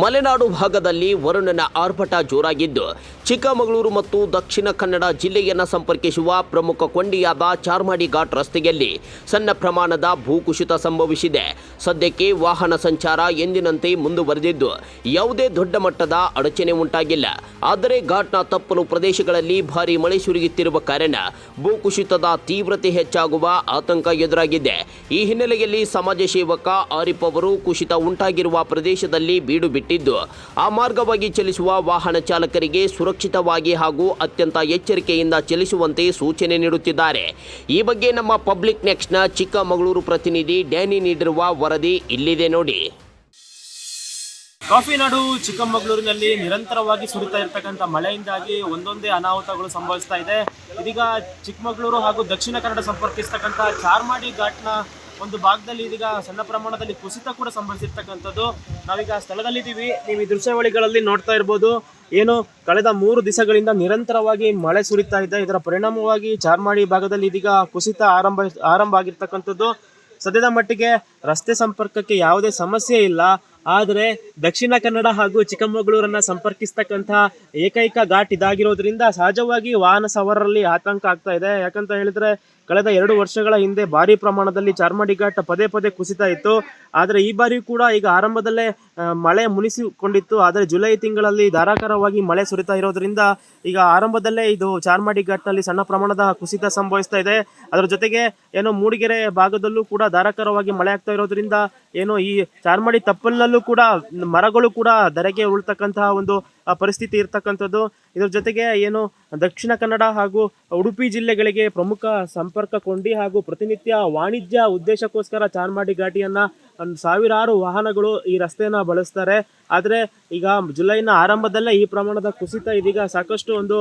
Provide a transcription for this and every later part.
ಮಲೆನಾಡು ಭಾಗದಲ್ಲಿ ವರುಣನ ಆರ್ಭಟ ಜೋರಾಗಿದ್ದು ಚಿಕ್ಕಮಗಳೂರು ಮತ್ತು ದಕ್ಷಿಣ ಕನ್ನಡ ಜಿಲ್ಲೆಯನ್ನು ಸಂಪರ್ಕಿಸುವ ಪ್ರಮುಖ ಕೊಂಡಿಯಾದ ಚಾರ್ಮಾಡಿ ಘಾಟ್ ರಸ್ತೆಯಲ್ಲಿ ಸಣ್ಣ ಪ್ರಮಾಣದ ಭೂಕುಸಿತ ಸಂಭವಿಸಿದೆ. ಸದ್ಯಕ್ಕೆ ವಾಹನ ಸಂಚಾರ ಎಂದಿನಂತೆ ಮುಂದುವರೆದಿದ್ದು ಯಾವುದೇ ದೊಡ್ಡ ಮಟ್ಟದ ಅಡಚಣೆ ಉಂಟಾಗಿಲ್ಲ. ಆದರೆ ಘಾಟ್ನ ತಪ್ಪಲು ಪ್ರದೇಶಗಳಲ್ಲಿ ಭಾರೀ ಮಳೆ ಸುರಿಯುತ್ತಿರುವ ಕಾರಣ ಭೂಕುಸಿತದ ತೀವ್ರತೆ ಹೆಚ್ಚಾಗುವ ಆತಂಕ ಎದುರಾಗಿದೆ. ಈ ಹಿನ್ನೆಲೆಯಲ್ಲಿ ಸಮಾಜ ಸೇವಕ ಆರಿಫ್ ಅವರು ಕುಸಿತ ಉಂಟಾಗಿರುವ ಪ್ರದೇಶದಲ್ಲಿ ಬೀಡು ಬಿಟ್ಟಿದ್ದು ಆ ಮಾರ್ಗವಾಗಿ ಚಲಿಸುವ ವಾಹನ ಚಾಲಕರಿಗೆ ಸುರಕ್ಷಿತವಾಗಿ ಹಾಗೂ ಅತ್ಯಂತ ಎಚ್ಚರಿಕೆಯಿಂದ ಚಲಿಸುವಂತೆ ಸೂಚನೆ ನೀಡುತ್ತಿದ್ದಾರೆ. ಈ ಬಗ್ಗೆ ನಮ್ಮ ಪಬ್ಲಿಕ್ ನೆಕ್ಸ್ಟ್ನ ಚಿಕ್ಕಮಗಳೂರು ಪ್ರತಿನಿಧಿ ಡ್ಯಾನಿ ನೀಡಿರುವ ವರದಿ ಇಲ್ಲಿದೆ ನೋಡಿ. ಕಾಫಿನಾಡು ಚಿಕ್ಕಮಗಳೂರಿನಲ್ಲಿ ನಿರಂತರವಾಗಿ ಸುರಿತಾ ಇರತಕ್ಕಂಥ ಮಳೆಯಿಂದಾಗಿ ಒಂದೊಂದೇ ಅನಾಹುತಗಳು ಸಂಭವಿಸ್ತಾ ಇದೆ. ಇದೀಗ ಚಿಕ್ಕಮಗಳೂರು ಹಾಗೂ ದಕ್ಷಿಣ ಕನ್ನಡ ಸಂಪರ್ಕಿಸ್ತಕ್ಕಂಥ ಚಾರ್ಮಾಡಿ ಘಾಟ್ನ ಒಂದು ಭಾಗದಲ್ಲಿ ಇದೀಗ ಸಣ್ಣ ಪ್ರಮಾಣದಲ್ಲಿ ಕುಸಿತ ಕೂಡ ಸಂಭವಿಸಿರ್ತಕ್ಕಂಥದ್ದು. ನಾವೀಗ ಸ್ಥಳದಲ್ಲಿದ್ದೀವಿ. ನೀವು ಈ ದೃಶ್ಯಾವಳಿಗಳಲ್ಲಿ ನೋಡ್ತಾ ಇರ್ಬೋದು. ಏನು ಕಳೆದ 3 ದಿವಸಗಳಿಂದ ನಿರಂತರವಾಗಿ ಮಳೆ ಸುರಿತಾ ಇದೆ. ಇದರ ಪರಿಣಾಮವಾಗಿ ಚಾರ್ಮಾಡಿ ಭಾಗದಲ್ಲಿ ಇದೀಗ ಕುಸಿತ ಆರಂಭ ಆಗಿರ್ತಕ್ಕಂಥದ್ದು. ಸದ್ಯದ ಮಟ್ಟಿಗೆ ರಸ್ತೆ ಸಂಪರ್ಕಕ್ಕೆ ಯಾವುದೇ ಸಮಸ್ಯೆ ಇಲ್ಲ. ಆದರೆ ದಕ್ಷಿಣ ಕನ್ನಡ ಹಾಗೂ ಚಿಕ್ಕಮಗಳೂರನ್ನ ಸಂಪರ್ಕಿಸ್ತಕ್ಕಂಥ ಏಕೈಕ ಘಾಟ್ ಇದಾಗಿರೋದ್ರಿಂದ ಸಹಜವಾಗಿ ವಾಹನ ಸವಾರರಲ್ಲಿ ಆತಂಕ ಆಗ್ತಾ ಇದೆ. ಯಾಕಂತ ಹೇಳಿದ್ರೆ ಕಳೆದ 2 ವರ್ಷಗಳ ಹಿಂದೆ ಭಾರಿ ಪ್ರಮಾಣದಲ್ಲಿ ಚಾರ್ಮಾಡಿ ಘಾಟ್ ಪದೇ ಪದೇ ಕುಸಿತ ಇತ್ತು. ಆದರೆ ಈ ಬಾರಿ ಕೂಡ ಈಗ ಆರಂಭದಲ್ಲೇ ಮಳೆ ಮುನಿಸಿಕೊಂಡಿತ್ತು. ಆದರೆ ಜುಲೈ ತಿಂಗಳಲ್ಲಿ ಧಾರಾಕಾರವಾಗಿ ಮಳೆ ಸುರಿತಾ ಇರೋದ್ರಿಂದ ಈಗ ಆರಂಭದಲ್ಲೇ ಇದು ಚಾರ್ಮಾಡಿ ಘಾಟ್ನಲ್ಲಿ ಸಣ್ಣ ಪ್ರಮಾಣದ ಕುಸಿತ ಸಂಭವಿಸ್ತಾ ಇದೆ. ಅದರ ಜೊತೆಗೆ ಏನು ಮೂಡಿಗೆರೆ ಭಾಗದಲ್ಲೂ ಕೂಡ ಧಾರಾಕಾರವಾಗಿ ಮಳೆ ಆಗ್ತಾ ಇರೋದ್ರಿಂದ ಏನು ಈ ಚಾರ್ಮಾಡಿ ತಪ್ಪಲಲ್ಲೂ ಕೂಡ ಮರಗಳು ಕೂಡ ಧರೆಗೆ ಉಳ್ತಕ್ಕಂತಹ ಒಂದು ಪರಿಸ್ಥಿತಿ ಇರ್ತಕ್ಕಂಥದ್ದು. ಇದರ ಜೊತೆಗೆ ಏನು ದಕ್ಷಿಣ ಕನ್ನಡ ಹಾಗೂ ಉಡುಪಿ ಜಿಲ್ಲೆಗಳಿಗೆ ಪ್ರಮುಖ ಸಂಪರ್ಕ ಕೊಂಡಿ ಹಾಗೂ ಪ್ರತಿನಿತ್ಯ ವಾಣಿಜ್ಯ ಉದ್ದೇಶಕ್ಕೋಸ್ಕರ ಚಾರ್ಮಾಡಿ ಘಾಟಿಯನ್ನ ಸಾವಿರಾರು ವಾಹನಗಳು ಈ ರಸ್ತೆಯನ್ನು ಬಳಸ್ತಾರೆ. ಆದರೆ ಈಗ ಜುಲೈನ ಆರಂಭದಲ್ಲೇ ಈ ಪ್ರಮಾಣದ ಕುಸಿತ ಇದೀಗ ಸಾಕಷ್ಟು ಒಂದು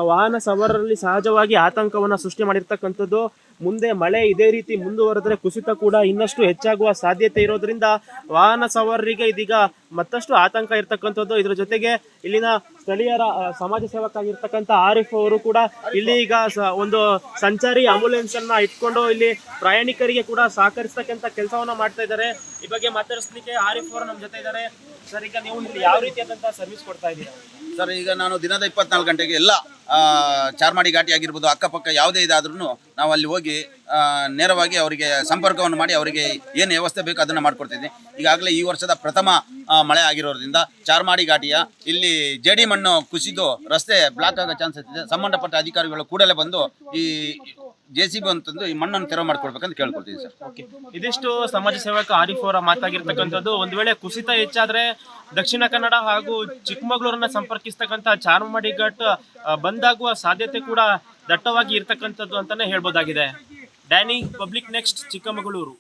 ವಾಹನ ಸವಾರರಲ್ಲಿ ಸಹಜವಾಗಿ ಆತಂಕವನ್ನು ಸೃಷ್ಟಿ ಮಾಡಿರ್ತಕ್ಕಂಥದ್ದು. ಮುಂದೆ ಮಳೆ ಇದೇ ರೀತಿ ಮುಂದುವರೆದರೆ ಕುಸಿತ ಕೂಡ ಇನ್ನಷ್ಟು ಹೆಚ್ಚಾಗುವ ಸಾಧ್ಯತೆ ಇರೋದ್ರಿಂದ ವಾಹನ ಸವಾರರಿಗೆ ಇದೀಗ ಮತ್ತಷ್ಟು ಆತಂಕ ಇರ್ತಕ್ಕಂಥದ್ದು. ಇದರ ಜೊತೆಗೆ ಇಲ್ಲಿನ ಸ್ಥಳೀಯರ ಸಮಾಜ ಸೇವಕ ಆಗಿರ್ತಕ್ಕಂಥ ಆರಿಫ್ ಅವರು ಕೂಡ ಇಲ್ಲಿ ಈಗ ಒಂದು ಸಂಚಾರಿ ಆಂಬುಲೆನ್ಸ್ ಅನ್ನ ಇಟ್ಕೊಂಡು ಇಲ್ಲಿ ಪ್ರಯಾಣಿಕರಿಗೆ ಕೂಡ ಸಹಕರಿಸ್ತಕ್ಕಂಥ ಕೆಲಸವನ್ನ ಮಾಡ್ತಾ ಇದ್ದಾರೆ. ಈ ಬಗ್ಗೆ ಮಾತಾಡಿಸ್ಲಿಕ್ಕೆ ಆರಿಫ್ ಅವರು ನಮ್ಮ ಜೊತೆ ಇದ್ದಾರೆ. ಸರ್, ಈಗ ನೀವು ಇಲ್ಲಿ ಯಾವ ರೀತಿಯಾದಂತಹ ಸರ್ವಿಸ್ ಕೊಡ್ತಾ ಇದ್ದೀರಾ? ಸರ್, ಈಗ ನಾನು ದಿನದ 24 ಗಂಟೆಗೆ ಎಲ್ಲ ಚಾರ್ಮಾಡಿ ಘಾಟಿ ಆಗಿರ್ಬೋದು, ಅಕ್ಕಪಕ್ಕ ಯಾವುದೇ ಇದಾದ್ರೂ ನಾವು ಅಲ್ಲಿ ಹೋಗಿ ನೇರವಾಗಿ ಅವರಿಗೆ ಸಂಪರ್ಕವನ್ನು ಮಾಡಿ ಅವರಿಗೆ ಏನು ವ್ಯವಸ್ಥೆ ಬೇಕು ಅದನ್ನು ಮಾಡಿಕೊಡ್ತಿದ್ವಿ. ಈಗಾಗಲೇ ಈ ವರ್ಷದ ಪ್ರಥಮ ಮಳೆ ಆಗಿರೋದ್ರಿಂದ ಚಾರ್ಮಾಡಿ ಘಾಟಿಯ ಇಲ್ಲಿ ಜೇಡಿ ಮಣ್ಣು ಕುಸಿದು ರಸ್ತೆ ಬ್ಲಾಕ್ ಆಗೋ ಚಾನ್ಸಸ್ ಇದೆ. ಸಂಬಂಧಪಟ್ಟ ಅಧಿಕಾರಿಗಳು ಕೂಡಲೇ ಬಂದು ಈ JCB ಅಂತಂದು ಈ ಮಣ್ಣನ್ನು ತೆರವು ಮಾಡಿಕೊಡ್ಬೇಕಂತ ಕೇಳ್ಕೊಳ್ತೀವಿ ಸರ್. ಓಕೆ, ಇದಿಷ್ಟು ಸಮಾಜ ಸೇವಕ ಆರಿಫ್ ಅವರ ಮಾತಾಗಿರ್ತಕ್ಕಂಥದ್ದು. ಒಂದು ವೇಳೆ ಕುಸಿತ ಹೆಚ್ಚಾದ್ರೆ ದಕ್ಷಿಣ ಕನ್ನಡ ಹಾಗೂ ಚಿಕ್ಕಮಗಳೂರನ್ನ ಸಂಪರ್ಕಿಸ್ತಕ್ಕಂಥ ಚಾರ್ಮಾಡಿ ಘಾಟ್ ಬಂದಾಗುವ ಸಾಧ್ಯತೆ ಕೂಡ ದಟ್ಟವಾಗಿ ಇರ್ತಕ್ಕಂಥದ್ದು ಅಂತಾನೆ ಹೇಳ್ಬೋದಾಗಿದೆ. Danny, public next, Chikkamagaluru.